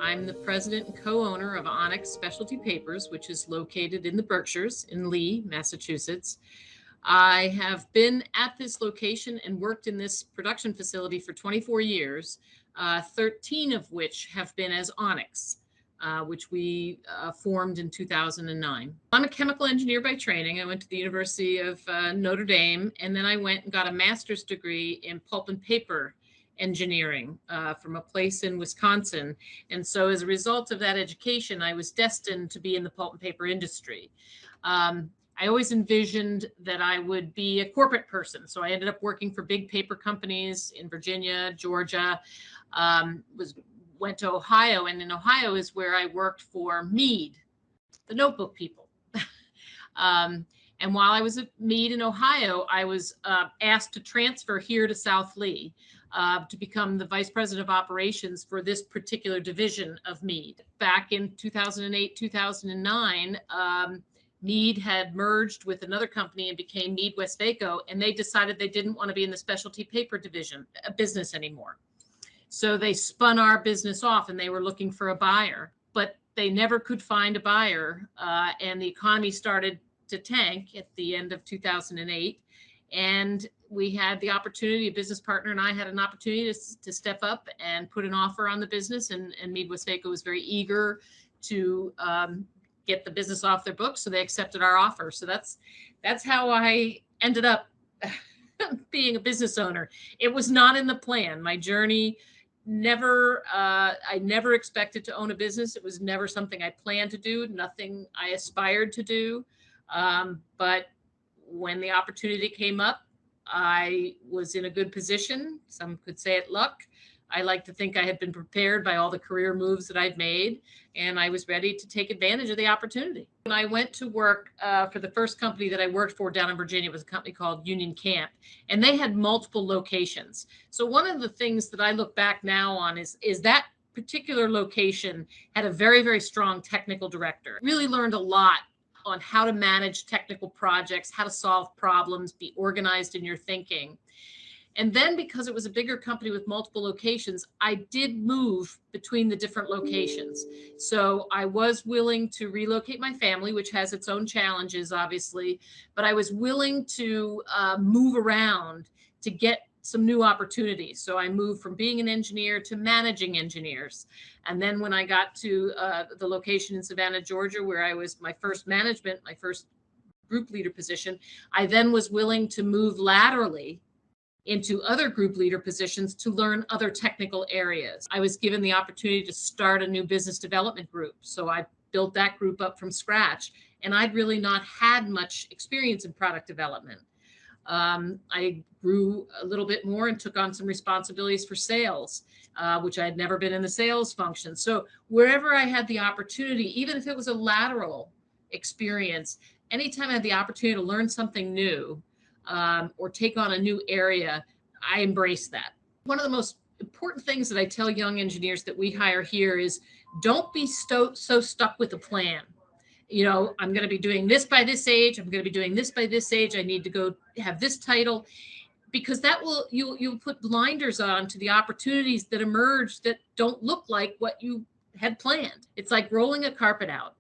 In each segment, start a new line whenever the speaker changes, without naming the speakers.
I'm the president and co-owner of Onyx Specialty Papers, which is located in the Berkshires in Lee, Massachusetts. I have been at this location and worked in this production facility for 24 years, 13 of which have been as Onyx, which we formed in 2009. I'm a chemical engineer by training. I went to the University of Notre Dame, and then I went and got a master's degree in pulp and paper engineering from a place in Wisconsin. And so as a result of that education, I was destined to be in the pulp and paper industry. I always envisioned that I would be a corporate person. So I ended up working for big paper companies in Virginia, Georgia, went to Ohio, and in Ohio is where I worked for Mead, the notebook people. And while I was at Mead in Ohio, I was asked to transfer here to South Lee to become the vice president of operations for this particular division of Mead. Back in 2008, 2009, Mead had merged with another company and became Mead Westvaco, and they decided they didn't want to be in the specialty paper division business anymore. So they spun our business off, and they were looking for a buyer, but they never could find a buyer, and the economy started to tank at the end of 2008. And we had the opportunity, a business partner and I had an opportunity to step up and put an offer on the business. And Mead Westvaco was very eager to get the business off their books. So they accepted our offer. So that's how I ended up being a business owner. It was not in the plan. My journey I never expected to own a business. It was never something I planned to do, nothing I aspired to do. But when the opportunity came up, I was in a good position. Some could say it luck. I like to think I had been prepared by all the career moves that I've made, and I was ready to take advantage of the opportunity. When I went to work for the first company that I worked for down in Virginia, was a company called Union Camp, and they had multiple locations. So one of the things that I look back now on is that particular location had a very, very strong technical director. Really learned a lot on how to manage technical projects, how to solve problems, be organized in your thinking. And then because it was a bigger company with multiple locations, I did move between the different locations. So I was willing to relocate my family, which has its own challenges, obviously, but I was willing to move around to get some new opportunities. So I moved from being an engineer to managing engineers. And then when I got to the location in Savannah, Georgia, where I was my first group leader position, I then was willing to move laterally into other group leader positions to learn other technical areas. I was given the opportunity to start a new business development group. So I built that group up from scratch, and I'd really not had much experience in product development. I grew a little bit more and took on some responsibilities for sales, which I had never been in the sales function. So wherever I had the opportunity, even if it was a lateral experience, anytime I had the opportunity to learn something new, or take on a new area, I embrace that. One of the most important things that I tell young engineers that we hire here is don't be so stuck with a plan. You know, I'm going to be doing this by this age. I'm going to be doing this by this age. I need to go have this title, because that will, you'll put blinders on to the opportunities that emerge that don't look like what you had planned. It's like rolling a carpet out.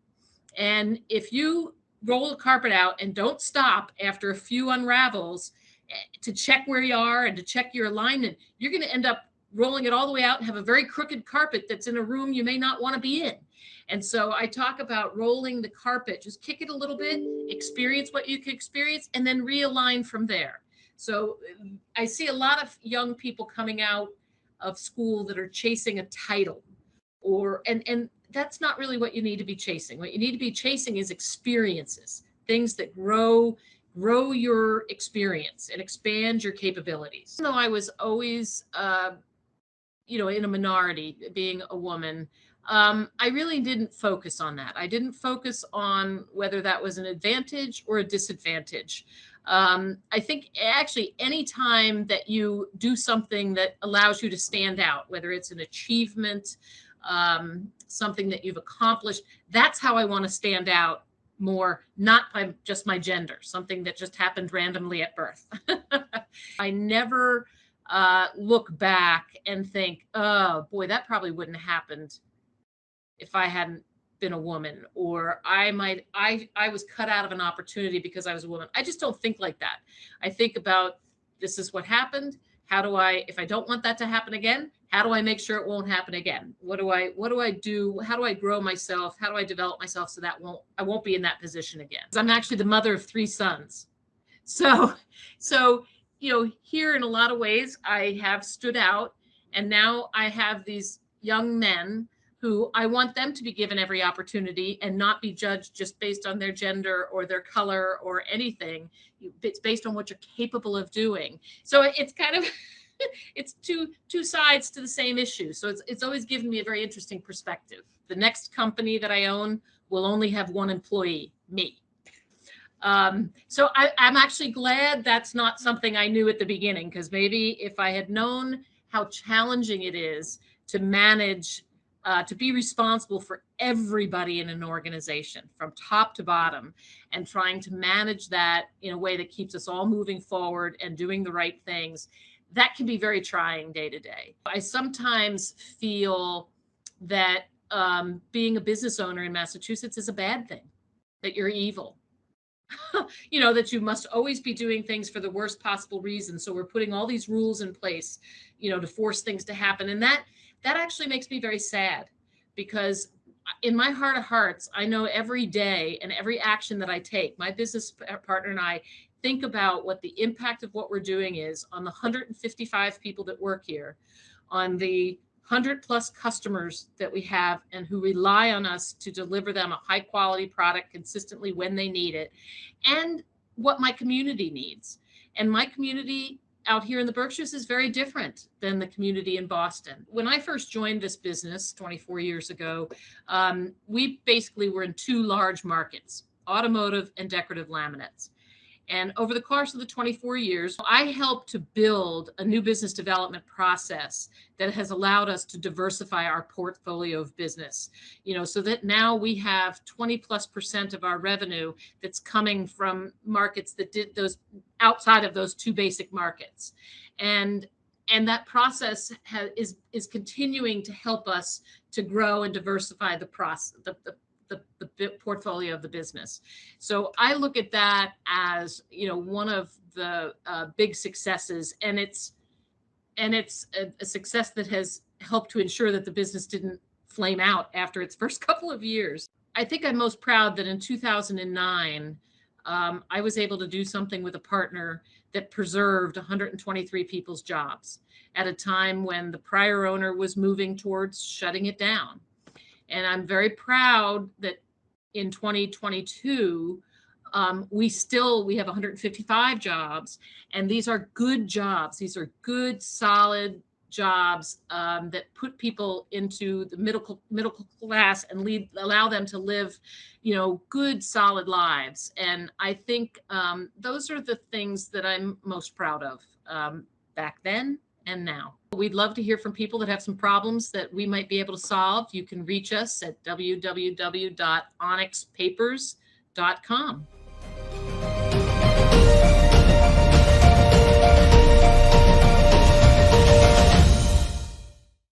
And if you roll the carpet out and don't stop after a few unravels to check where you are and to check your alignment, you're going to end up rolling it all the way out and have a very crooked carpet that's in a room you may not want to be in. And so I talk about rolling the carpet, just kick it a little bit, experience what you can experience, and then realign from there. So I see a lot of young people coming out of school that are chasing a title, and that's not really what you need to be chasing. What you need to be chasing is experiences, things that grow your experience and expand your capabilities. Even though I was always, in a minority, being a woman, I really didn't focus on that. I didn't focus on whether that was an advantage or a disadvantage. I think actually any time that you do something that allows you to stand out, whether it's an achievement, something that you've accomplished, that's how I want to stand out more, not by just my gender, something that just happened randomly at birth. I never look back and think, oh boy, that probably wouldn't have happened if I hadn't been a woman, or I was cut out of an opportunity because I was a woman. I just don't think like that. I think about, this is what happened. How do I, if I don't want that to happen again, how do I make sure it won't happen again? What do I do? How do I grow myself? How do I develop myself so that I won't be in that position again? I'm actually the mother of 3 sons. So, here in a lot of ways, I have stood out, and now I have these young men who I want them to be given every opportunity and not be judged just based on their gender or their color or anything. It's based on what you're capable of doing. So it's kind of, it's two sides to the same issue. So it's always given me a very interesting perspective. The next company that I own will only have 1 employee, me. So I'm actually glad that's not something I knew at the beginning, because maybe if I had known how challenging it is to manage, to be responsible for everybody in an organization from top to bottom, and trying to manage that in a way that keeps us all moving forward and doing the right things, that can be very trying day to day. I sometimes feel that being a business owner in Massachusetts is a bad thing, that you're evil. That you must always be doing things for the worst possible reason. So we're putting all these rules in place, to force things to happen. And that actually makes me very sad, because in my heart of hearts, I know every day and every action that I take, my business partner and I think about what the impact of what we're doing is on the 155 people that work here, on the 100+ customers that we have and who rely on us to deliver them a high quality product consistently when they need it, and what my community needs. And my community out here in the Berkshires is very different than the community in Boston. When I first joined this business 24 years ago, we basically were in 2 large markets, automotive and decorative laminates. And over the course of the 24 years, I helped to build a new business development process that has allowed us to diversify our portfolio of business, so that now we have 20+% of our revenue that's coming from markets that did those outside of those 2 basic markets. And that process is continuing to help us to grow and diversify the portfolio of the business. So I look at that as, one of the big successes, and it's a success that has helped to ensure that the business didn't flame out after its first couple of years. I think I'm most proud that in 2009, I was able to do something with a partner that preserved 123 people's jobs at a time when the prior owner was moving towards shutting it down. And I'm very proud that in 2022, we have 155 jobs, and these are good jobs. These are good, solid jobs that put people into the middle class and allow them to live, good, solid lives. And I think those are the things that I'm most proud of back then and now. We'd love to hear from people that have some problems that we might be able to solve. You can reach us at www.onyxpapers.com.